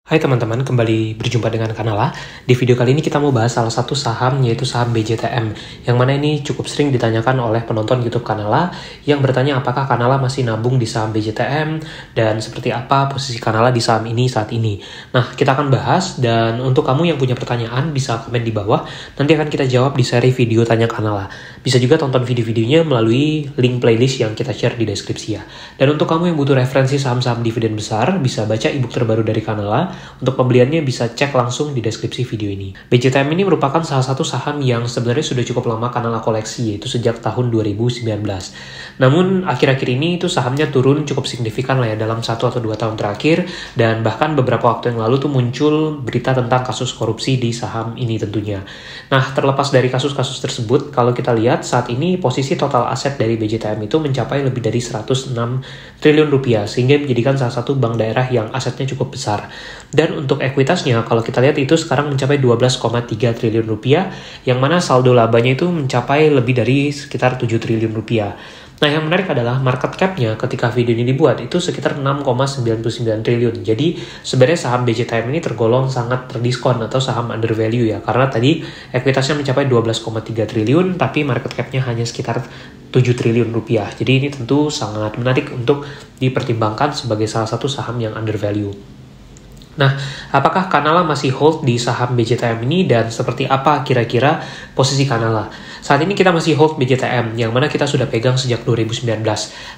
Hai teman-teman, kembali berjumpa dengan Kanala. Di video kali ini kita mau bahas salah satu saham, yaitu saham BJTM, yang mana ini cukup sering ditanyakan oleh penonton YouTube Kanala yang bertanya apakah Kanala masih nabung di saham BJTM dan seperti apa posisi Kanala di saham ini saat ini. Nah, kita akan bahas, dan untuk kamu yang punya pertanyaan bisa komen di bawah, nanti akan kita jawab di seri video Tanya Kanala. Bisa juga tonton video-videonya melalui link playlist yang kita share di deskripsi ya. Dan untuk kamu yang butuh referensi saham-saham dividen besar, bisa baca ebook terbaru dari Kanala. Untuk pembeliannya bisa cek langsung di deskripsi video ini. BJTM ini merupakan salah satu saham yang sebenarnya sudah cukup lama Kanala koleksi, yaitu sejak tahun 2019. Namun akhir-akhir ini itu sahamnya turun cukup signifikan lah ya dalam 1 atau 2 tahun terakhir, dan bahkan beberapa waktu yang lalu tuh muncul berita tentang kasus korupsi di saham ini tentunya. Nah, terlepas dari kasus-kasus tersebut, kalau kita lihat saat ini posisi total aset dari BJTM itu mencapai lebih dari 106 triliun rupiah, sehingga menjadikan salah satu bank daerah yang asetnya cukup besar. Dan untuk ekuitasnya, kalau kita lihat itu sekarang mencapai 12,3 triliun rupiah, yang mana saldo labanya itu mencapai lebih dari sekitar 7 triliun rupiah. Nah, yang menarik adalah market cap-nya ketika video ini dibuat itu sekitar 6,99 triliun. Jadi sebenarnya saham BJTM ini tergolong sangat terdiskon atau saham under value ya, karena tadi ekuitasnya mencapai 12,3 triliun, tapi market cap-nya hanya sekitar 7 triliun rupiah. Jadi ini tentu sangat menarik untuk dipertimbangkan sebagai salah satu saham yang under value. Nah, apakah Kanala masih hold di saham BJTM ini dan seperti apa kira-kira posisi Kanala? Saat ini kita masih hold BJTM, yang mana kita sudah pegang sejak 2019.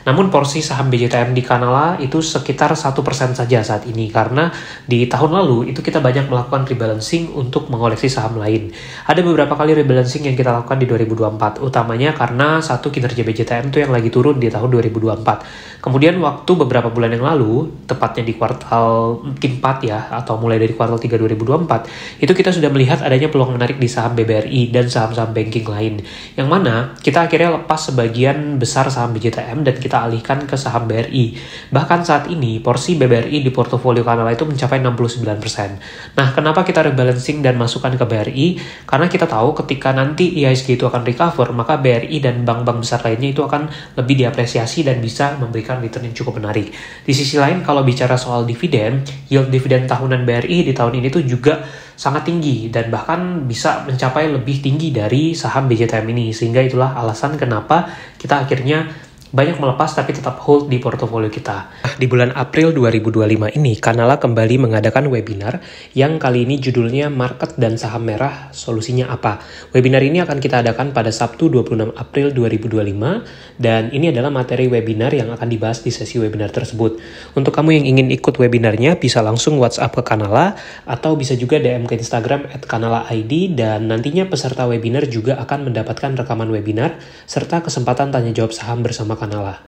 Namun porsi saham BJTM di Kanala itu sekitar 1% saja saat ini, karena di tahun lalu itu kita banyak melakukan rebalancing untuk mengoleksi saham lain. Ada beberapa kali rebalancing yang kita lakukan di 2024, utamanya karena satu kinerja BJTM itu yang lagi turun di tahun 2024. Kemudian waktu beberapa bulan yang lalu, tepatnya di kuartal mungkin 4 ya, atau mulai dari kuartal 3 2024, itu kita sudah melihat adanya peluang menarik di saham BBRI dan saham-saham banking lain, yang mana kita akhirnya lepas sebagian besar saham BJTM dan kita alihkan ke saham BRI. Bahkan saat ini porsi BBRI di portofolio Kanala itu mencapai 69%. Nah, kenapa kita rebalancing dan masukkan ke BRI? Karena kita tahu ketika nanti IHSG itu akan recover, maka BRI dan bank-bank besar lainnya itu akan lebih diapresiasi dan bisa memberikan return yang cukup menarik. Di sisi lain, kalau bicara soal dividen, yield dividen tahunan BRI di tahun ini tuh juga sangat tinggi dan bahkan bisa mencapai lebih tinggi dari saham BJTM ini, sehingga itulah alasan kenapa kita akhirnya banyak melepas tapi tetap hold di portofolio kita. Di bulan April 2025 ini, Kanala kembali mengadakan webinar yang kali ini judulnya Market dan Saham Merah, Solusinya Apa? Webinar ini akan kita adakan pada Sabtu 26 April 2025, dan ini adalah materi webinar yang akan dibahas di sesi webinar tersebut. Untuk kamu yang ingin ikut webinarnya, bisa langsung WhatsApp ke Kanala, atau bisa juga DM ke Instagram @kanala_id, dan nantinya peserta webinar juga akan mendapatkan rekaman webinar, serta kesempatan tanya jawab saham bersama Kanala.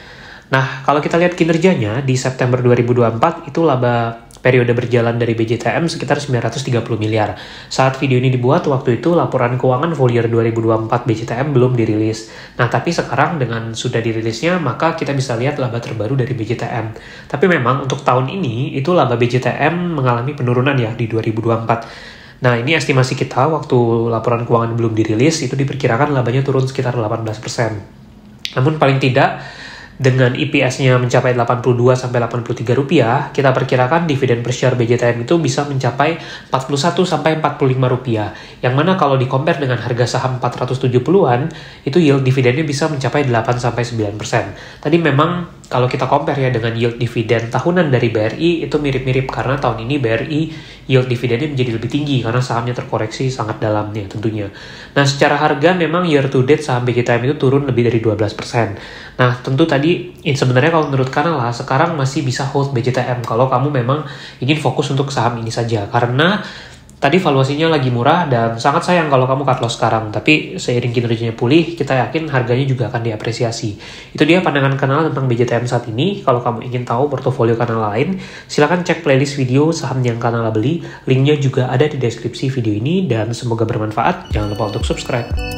Nah, kalau kita lihat kinerjanya di September 2024 itu laba periode berjalan dari BJTM sekitar 930 miliar. Saat video ini dibuat waktu itu laporan keuangan full year 2024 BJTM belum dirilis. Nah, tapi sekarang dengan sudah dirilisnya, maka kita bisa lihat laba terbaru dari BJTM. Tapi memang untuk tahun ini itu laba BJTM mengalami penurunan ya di 2024. Nah, ini estimasi kita waktu laporan keuangan belum dirilis itu diperkirakan labanya turun sekitar 18%. Namun paling tidak dengan EPS-nya mencapai 82-83 rupiah, kita perkirakan dividen per share BJTM itu bisa mencapai 41-45 rupiah. Yang mana kalau di-compare dengan harga saham 470-an, itu yield dividennya bisa mencapai 8-9%. Tadi memang kalau kita compare ya dengan yield dividen tahunan dari BRI itu mirip-mirip, karena tahun ini BRI yield dividennya menjadi lebih tinggi karena sahamnya terkoreksi sangat dalamnya tentunya. Nah, secara harga memang year to date saham BJTM itu turun lebih dari 12%. Nah, tentu tadi sebenarnya kalau menurut Kanala sekarang masih bisa hold BJTM kalau kamu memang ingin fokus untuk saham ini saja, karena tadi valuasinya lagi murah dan sangat sayang kalau kamu cut loss sekarang. Tapi seiring kinerjanya pulih, kita yakin harganya juga akan diapresiasi. Itu dia pandangan Kanala tentang BJTM saat ini. Kalau kamu ingin tahu portofolio Kanala lain, silakan cek playlist video saham yang Kanala beli. Linknya juga ada di deskripsi video ini, dan semoga bermanfaat. Jangan lupa untuk subscribe.